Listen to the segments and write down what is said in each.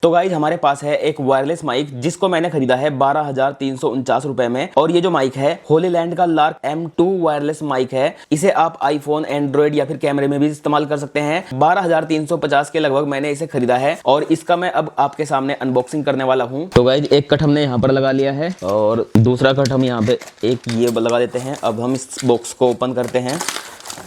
तो गाइज हमारे पास है एक वायरलेस माइक जिसको मैंने खरीदा है 12,349 रुपए में। और ये जो माइक है होलीलैंड का लार्क M2 वायरलेस माइक है। इसे आप आईफोन, एंड्रॉइड या फिर कैमरे में भी इस्तेमाल कर सकते हैं। 12,350 के लगभग मैंने इसे खरीदा है और इसका मैं अब आपके सामने अनबॉक्सिंग करने वाला हूँ। तो गाइज एक कट हमने यहाँ पर लगा लिया है और दूसरा कट हम यहाँ पे एक ये लगा देते हैं। अब हम इस बॉक्स को ओपन करते हैं।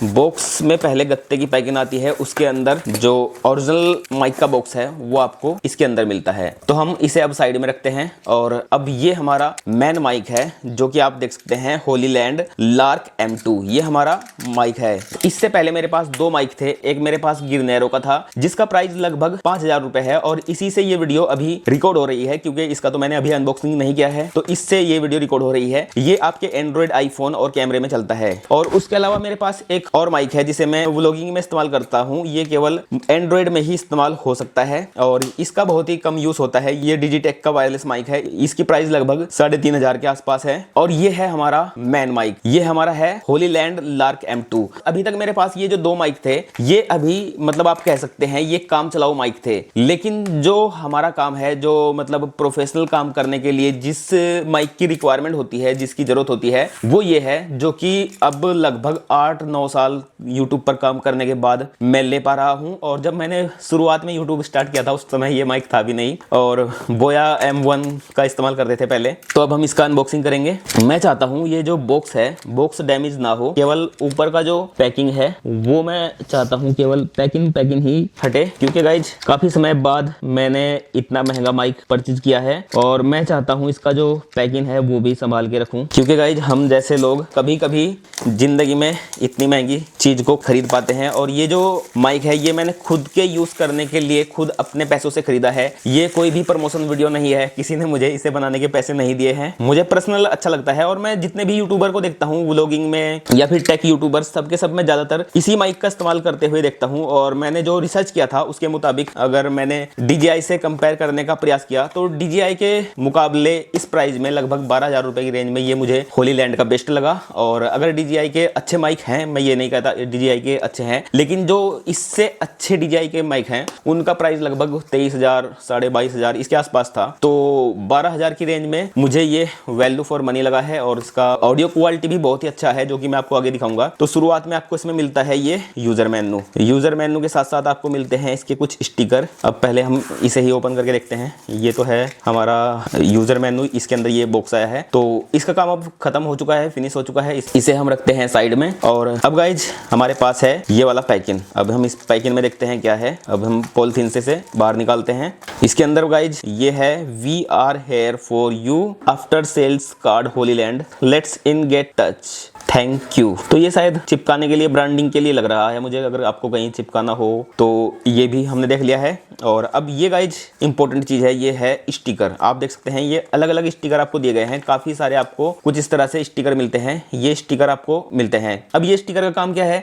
बॉक्स में पहले गत्ते की पैकिंग आती है, उसके अंदर जो ओरिजिनल माइक का बॉक्स है वो आपको इसके अंदर मिलता है। तो हम इसे अब साइड में रखते हैं और अब ये हमारा मेन माइक है जो कि आप देख सकते हैं होलीलैंड लार्क M2। ये हमारा माइक है। इससे पहले मेरे पास दो माइक थे। एक मेरे पास गिरनेरो का था जिसका प्राइस लगभग 5,000 रुपए है और इसी से ये वीडियो अभी रिकॉर्ड हो रही है क्योंकि इसका तो मैंने अभी अनबॉक्सिंग नहीं किया है, तो इससे ये वीडियो रिकॉर्ड हो रही है। ये आपके एंड्रॉइड, आईफोन और कैमरे में चलता है। और उसके अलावा मेरे पास एक और माइक है जिसे मैं व्लॉगिंग में इस्तेमाल करता हूं। ये केवल एंड्रॉइड में ही इस्तेमाल हो सकता है और इसका बहुत ही कम यूज होता है। ये डिजिटेक का वायरलेस माइक है। इसकी प्राइस लगभग 3,500 के आसपास है। और ये है हमारा मेन माइक। ये हमारा है होलीलैंड लार्क M2। अभी तक मेरे पास ये जो दो माइक थे ये अभी मतलब आप कह सकते हैं ये काम चलाऊ माइक थे, लेकिन जो हमारा काम है, जो मतलब प्रोफेशनल काम करने के लिए जिस माइक की रिक्वायरमेंट होती है, जिसकी जरूरत होती है, वो ये है जो कि अब लगभग 8-9 साल YouTube पर काम करने के बाद मैं ले पा रहा हूं। और जब मैंने शुरुआत में YouTube स्टार्ट किया था उस समय ये माइक था भी नहीं और बोया M1 का इस्तेमाल करते थे पहले। तो अब हम इसका अनबॉक्सिंग करेंगे। मैं चाहता हूं ये जो बॉक्स है, बॉक्स डैमेज ना हो, केवल ऊपर का जो पैकिंग है वो मैं चाहता हूं केवल पैकिंग ही हटे, क्योंकि गाइज काफी समय बाद मैंने इतना महंगा माइक परचेज किया है और मैं चाहता हूं इसका जो पैकिंग है वो भी संभाल के रखूं, क्योंकि गाइज हम जैसे लोग कभी कभी जिंदगी में इतनी महंगी चीज को खरीद पाते हैं। और ये जो माइक है ये मैंने खुद के यूज करने के लिए खुद अपने पैसों से खरीदा है। ये कोई भी प्रमोशन वीडियो नहीं है, किसी ने मुझे इसे बनाने के पैसे नहीं दिए हैं। मुझे पर्सनल अच्छा लगता है और मैं जितने भी यूट्यूबर को देखता हूँ व्लॉगिंग में या फिर टेक यूट्यूबर, सबके सब में ज्यादातर इसी माइक का इस्तेमाल करते हुए देखता हूँ। और मैंने जो रिसर्च किया था उसके मुताबिक अगर मैंने DJI से कंपेयर करने का प्रयास किया तो DJI के मुकाबले इस प्राइस में लगभग 12,000 रुपए की रेंज में ये मुझे होलीलैंड का बेस्ट लगा। और अगर DJI के अच्छे माइक हैं, मैं ये नहीं कहता DJI के अच्छे हैं, लेकिन जो इससे अच्छे DJI के माइक हैं उनका प्राइस लगभग 23,000, 22,500 इसके आसपास था। तो 12,000 की रेंज में मुझे ये वैल्यू फॉर मनी लगा है और इसका ऑडियो क्वालिटी भी बहुत ही अच्छा है जो कि मैं आपको आगे दिखाऊंगा। तो शुरुआत में आपको इसमें मिलता है ये यूजर मेन्यू। यूजर मेन्यू के साथ साथ आपको मिलते हैं इसके कुछ स्टिकर। अब पहले हम इसे ही ओपन करके देखते हैं। ये तो है हमारा यूजर मेन्यू, इसके अंदर ये बॉक्स आया है। तो इसका काम अब खत्म हो चुका है, फिनिश हो चुका है। इसे हम रखते हैं साइड में। और अब गाइज हमारे पास है ये वाला पैकिंग। अब हम इस पैकिंग में देखते हैं क्या है। अब हम पॉलिथीन से बाहर निकालते हैं। इसके अंदर गाइज ये है we are here for you after sales card Holyland, let's in get touch, thank you. तो ये शायद चिपकाने के लिए, ब्रांडिंग के लिए लग रहा है मुझे। अगर आपको कहीं चिपकाना हो तो ये भी हमने देख लिया है। और अब ये गाइज इंपॉर्टेंट चीज है, ये है स्टिकर। आप देख सकते हैं ये अलग अलग स्टिकर आपको दिए गए हैं। काफी सारे आपको कुछ इस तरह से स्टिकर मिलते हैं। ये स्टिकर आपको मिलते हैं। अब ये स्टिकर का काम क्या है,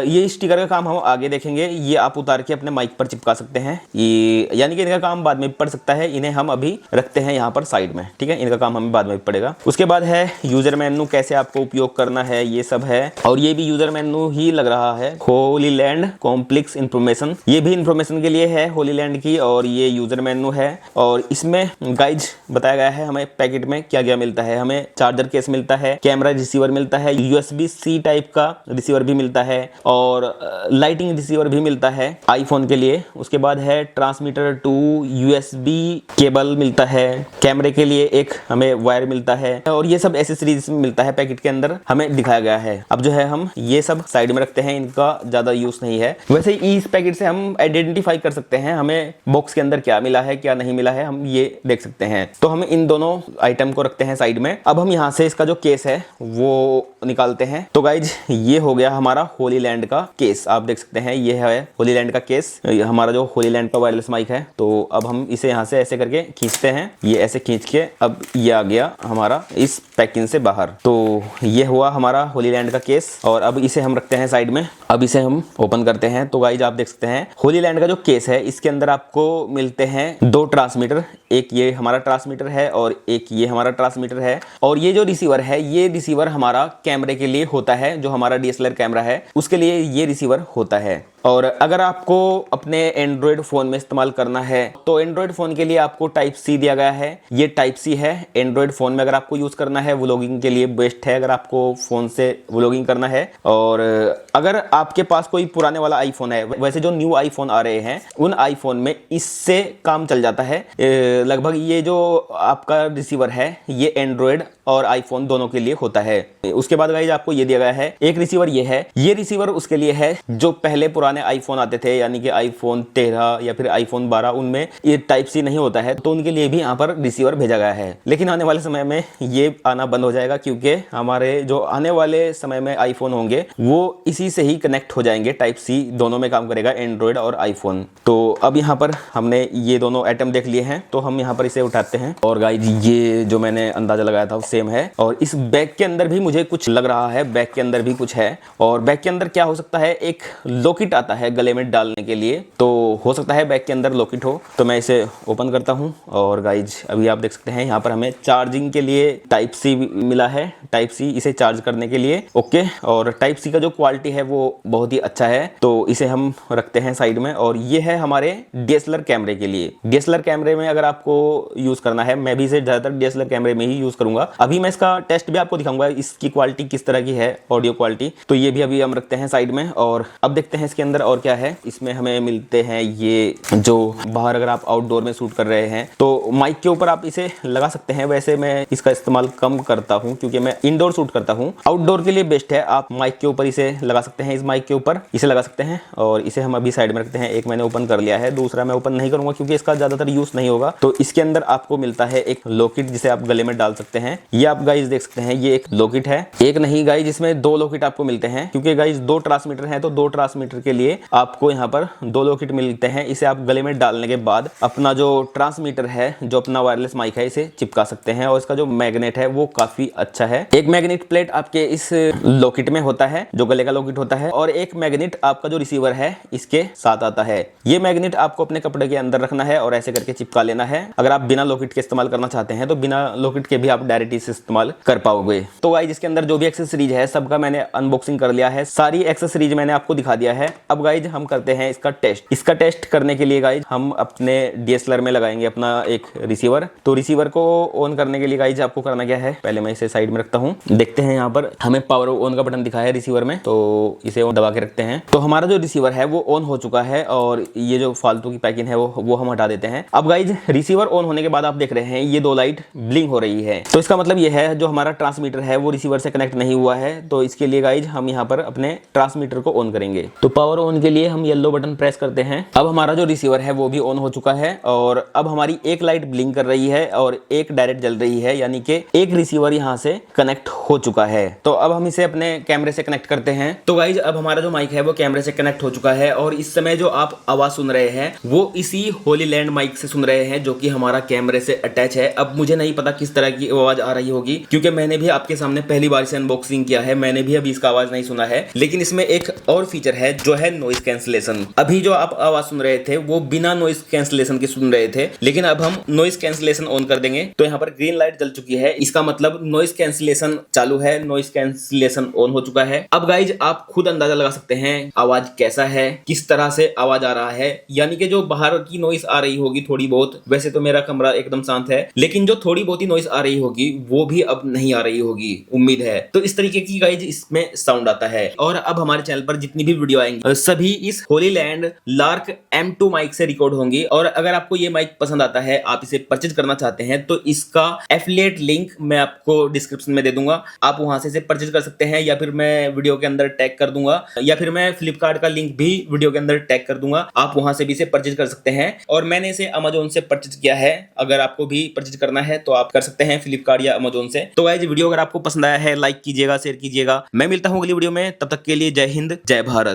ये स्टिकर का काम हम आगे देखेंगे। ये आप उतार के अपने माइक पर चिपका सकते हैं, ये यानी कि इनका काम बाद में पड़ सकता है। इन्हें हम अभी रखते हैं यहाँ पर साइड में, ठीक है। इनका काम हमें बाद में पड़ेगा। उसके बाद है यूजर मेन्यू, कैसे आपको उपयोग करना है ये सब है। और ये भी यूजर मेन्यू ही लग रहा है, होलीलैंड कॉम्प्लेक्स इंफॉर्मेशन। ये भी इंफॉर्मेशन के लिए है होलीलैंड की। और ये यूजर मेन्यू है और इसमें गाइज बताया गया है हमें पैकेट में क्या क्या मिलता है। हमें चार्जर केस मिलता है, कैमरा रिसीवर मिलता है, USB-C टाइप का रिसीवर भी मिलता है और लाइटिंग रिसीवर भी मिलता है आईफोन के लिए। उसके बाद है ट्रांसमीटर टू USB केबल मिलता है, कैमरे के लिए एक हमें वायर मिलता है और ये सब एसेसरीज मिलता है पैकेट के अंदर, हमें दिखाया गया है। अब जो है हम ये सब साइड में रखते हैं, इनका ज्यादा यूज नहीं है। वैसे इस पैकेट से हम आइडेंटिफाई कर सकते हैं हमें बॉक्स के अंदर क्या मिला है क्या नहीं मिला है, हम ये देख सकते हैं। तो हम इन दोनों आइटम को रखते हैं साइड में। अब हम यहाँ से इसका जो केस है वो निकालते हैं। तो गाइज ये हो गया हमारा होलीलैंड का केस। आप देख सकते हैं ये है होलीलैंड का केस, हमारा जो होलीलैंड का वायरलेस माइक है। तो अब हम इसे यहाँ से ऐसे करके खींचते हैं, ये ऐसे खींच के अब ये आ गया हमारा इस पैकिंग से बाहर। तो ये हुआ हमारा होलीलैंड का केस और अब इसे हम रखते हैं साइड में। अब इसे हम ओपन करते हैं। तो गाइज आप देख सकते हैं होलीलैंड का जो केस है इसके अंदर आपको मिलते हैं दो ट्रांसमीटर, एक ये हमारा ट्रांसमीटर है और एक ये हमारा ट्रांसमीटर है। और ये जो रिसीवर है, ये रिसीवर हमारा कैमरे के लिए होता है, जो हमारा DSLR कैमरा है उसके लिए ये रिसीवर होता है। और अगर आपको अपने एंड्रॉयड फ़ोन में इस्तेमाल करना है तो एंड्रॉयड फ़ोन के लिए आपको टाइप सी दिया गया है। ये टाइप सी है। एंड्रॉयड फ़ोन में अगर आपको यूज़ करना है व्लॉगिंग के लिए बेस्ट है, अगर आपको फ़ोन से व्लॉगिंग करना है। और अगर आपके पास कोई पुराने वाला आईफोन है, वैसे जो न्यू आईफोन आ रहे हैं उन आईफोन में इससे काम चल जाता है लगभग। ये जो आपका रिसीवर है ये एंड्रॉयड और आईफोन दोनों के लिए होता है। उसके बाद गाइस आपको ये दिया गया है एक रिसीवर, ये है। ये रिसीवर उसके लिए है जो पहले पुराने आईफोन आते थे, यानी कि आईफोन 13 या फिर आईफोन 12, उनमें ये टाइप सी नहीं होता है, तो उनके लिए भी यहाँ पर रिसीवर भेजा गया है। लेकिन आने वाले समय में ये आना बंद हो जाएगा, क्योंकि हमारे जो आने वाले समय में आईफोन होंगे वो इसी से ही कनेक्ट हो जाएंगे। टाइप सी दोनों में काम करेगा, एंड्रॉयड और आईफोन। तो अब यहाँ पर हमने ये दोनों आइटम देख लिए हैं, तो हम यहाँ पर इसे उठाते हैं। और गाइस ये जो मैंने अंदाजा लगाया था वो सेम है। और इस बैग के अंदर भी मुझे कुछ लग रहा है, बैग के अंदर भी कुछ है। और बैग के अंदर क्या हो सकता है, एक लॉकेट आता है गले में डालने के लिए, तो हो सकता है बैग के अंदर लॉकेट हो। तो मैं इसे ओपन करता हूं। और गाइज अभी आप देख सकते हैं यहाँ पर हमें चार्जिंग के लिए टाइप सी मिला है, टाइप सी इसे चार्ज करने के लिए। ओके, और टाइप सी का जो क्वालिटी है वो बहुत ही अच्छा है, तो इसे हम रखते हैं साइड में। और ये है हमारे DSLR कैमरे के लिए। DSLR कैमरे में अगर आपको यूज करना है, मैं भी इसे ज्यादातर DSLR कैमरे में ही यूज करूंगा। अभी मैं इसका टेस्ट भी आपको दिखाऊंगा, इसकी क्वालिटी किस तरह की है, ऑडियो क्वालिटी। तो ये भी अभी हम रखते हैं साइड में। और अब देखते हैं इसके अंदर और क्या है। इसमें हमें मिलते हैं ये जो बाहर अगर आप आउटडोर में शूट कर रहे हैं तो माइक के ऊपर आप इसे लगा सकते हैं। वैसे मैं इसका इस्तेमाल कम करता हूं क्योंकि मैं इंडोर शूट करता हूं। आउटडोर के लिए बेस्ट है, आप माइक के ऊपर इसे लगा सकते हैं, इस माइक के ऊपर इसे लगा सकते हैं। और इसे हम अभी साइड में रखते हैं। एक मैंने ओपन कर लिया है, दूसरा मैं ओपन नहीं करूंगा क्योंकि इसका ज्यादातर यूज नहीं होगा। तो इसके अंदर आपको मिलता है एक लॉकेट जिसे आप गले में डाल सकते हैं। ये आप गाइज देख सकते हैं, ये एक लॉकेट है। एक नहीं गाइज, इसमें 2 लॉकेट आपको मिलते हैं, क्योंकि गाइज 2 ट्रांसमीटर हैं, तो 2 ट्रांसमीटर के लिए आपको यहाँ पर 2 लॉकेट मिलते हैं। इसे आप गले में डालने के बाद अपना जो ट्रांसमीटर है, जो अपना वायरलेस माइक है, इसे चिपका सकते हैं। और इसका जो मैग्नेट है वो काफी अच्छा है। एक मैग्नेट प्लेट आपके इस लॉकेट में होता है, जो गले का लॉकेट होता है, और एक मैग्नेट आपका जो रिसीवर है इसके साथ आता है। ये मैग्नेट आपको अपने कपड़े के अंदर रखना है और ऐसे करके चिपका लेना है। अगर आप बिना लॉकेट के इस्तेमाल करना चाहते हैं तो बिना लॉकेट के भी आप डायरेक्ट इसे इस्तेमाल कर पाओगे। तो गाइस इसके अंदर जो भी एक्सेसरीज है सबका मैंने अनबॉक्सिंग कर लिया है, सारी एक्सेसरीज मैंने आपको दिखा दिया है। अब गाइज हम करते हैं इसका टेस्ट। इसका टेस्ट करने के लिए गाइज हम अपने DSLR में लगाएंगे अपना एक रिसीवर। तो रिसीवर को ऑन करने के लिए गाइज आपको करना क्या है, पहले मैं इसे साइड में रखता हूँ। देखते हैं यहाँ पर हमें पावर ऑन का बटन दिखा है रिसीवर में, तो इसे दबा के रखते हैं। तो हमारा जो रिसीवर है वो ऑन हो चुका है और ये जो फालतू की पैकिंग है वो हम हटा देते हैं। अब गाइज रिसीवर ऑन होने के बाद आप देख रहे हैं ये 2 लाइट ब्लिंक हो रही है, तो इसका मतलब ये है जो हमारा ट्रांसमीटर है वो रिसीवर से कनेक्ट नहीं हुआ है। तो इसके लिए गाइज हम यहाँ पर अपने ट्रांसमीटर को ऑन करेंगे। तो पावर ऑन के लिए हम येलो बटन प्रेस करते हैं। अब हमारा जो रिसीवर है वो भी ऑन हो चुका है और अब हमारी एक लाइट ब्लिंक कर रही है और एक डायरेक्ट जल रही है, यानी कि एक रिसीवर यहाँ से कनेक्ट हो चुका है। तो अब हम इसे अपने कैमरे से कनेक्ट करते हैं। तो गाइज अब हमारा जो माइक है वो कैमरे से कनेक्ट हो चुका है और इस समय जो आप आवाज सुन रहे हैं वो इसी होलीलैंड माइक से सुन रहे हैं, जो कि हमारा कैमरे से अटैच है। अब मुझे नहीं पता किस तरह की आवाज आ रही होगी, क्योंकि मैंने भी आपके सामने पहली बार से अनबॉक्सिंग किया है, मैंने भी अभी इसका आवाज नहीं सुना है। लेकिन इसमें एक और फीचर है जो है नॉइस कैंसिलेशन। अभी जो आप आवाज सुन रहे थे वो बिना नॉइस कैंसिलेशन के सुन रहे थे, लेकिन अब हम नॉइस कैंसिलेशन ऑन कर देंगे। तो यहाँ पर ग्रीन लाइट जल चुकी है, इसका मतलब नॉइस कैंसिलेशन चालू है, नॉइस कैंसिलेशन ऑन हो चुका है। अब गाइज आप खुद अंदाजा लगा सकते हैं आवाज कैसा है, किस तरह से आवाज आ रहा है। यानी कि जो बाहर की नॉइस आ रही होगी थोड़ी बहुत, वैसे तो मेरा कमरा एकदम शांत है, लेकिन जो थोड़ी बहुत ही नॉइस आ रही होगी वो भी अब नहीं आ रही होगी, उम्मीद है। तो इस तरीके की गाइज इसमें साउंड आता है। और अब हमारे चैनल पर जितनी भी वीडियो आएंगी सभी इस होलीलैंड लार्क M2 माइक से रिकॉर्ड होंगी। और अगर आपको ये माइक पसंद आता है, आप इसे परचेज करना चाहते हैं, तो इसका एफिलिएट लिंक मैं आपको डिस्क्रिप्शन में दे दूंगा, आप वहां से इसे परचेज कर सकते हैं, या फिर मैं वीडियो के अंदर टैग कर दूंगा, या फिर मैं फ्लिपकार्ट का लिंक भी वीडियो के अंदर टैग कर दूंगा, आप वहां से भी इसे परचेज कर सकते हैं। और मैंने इसे अमेजोन से परचेज किया है, अगर आपको भी परचेज करना है तो आप कर सकते हैं फ्लिपकार्ट या अमेजोन से। तो गाइस वीडियो अगर आपको पसंद आया है लाइक कीजिएगा, शेयर कीजिएगा। मैं मिलता हूं अगली वीडियो में, तब तक के लिए जय हिंद, जय भारत।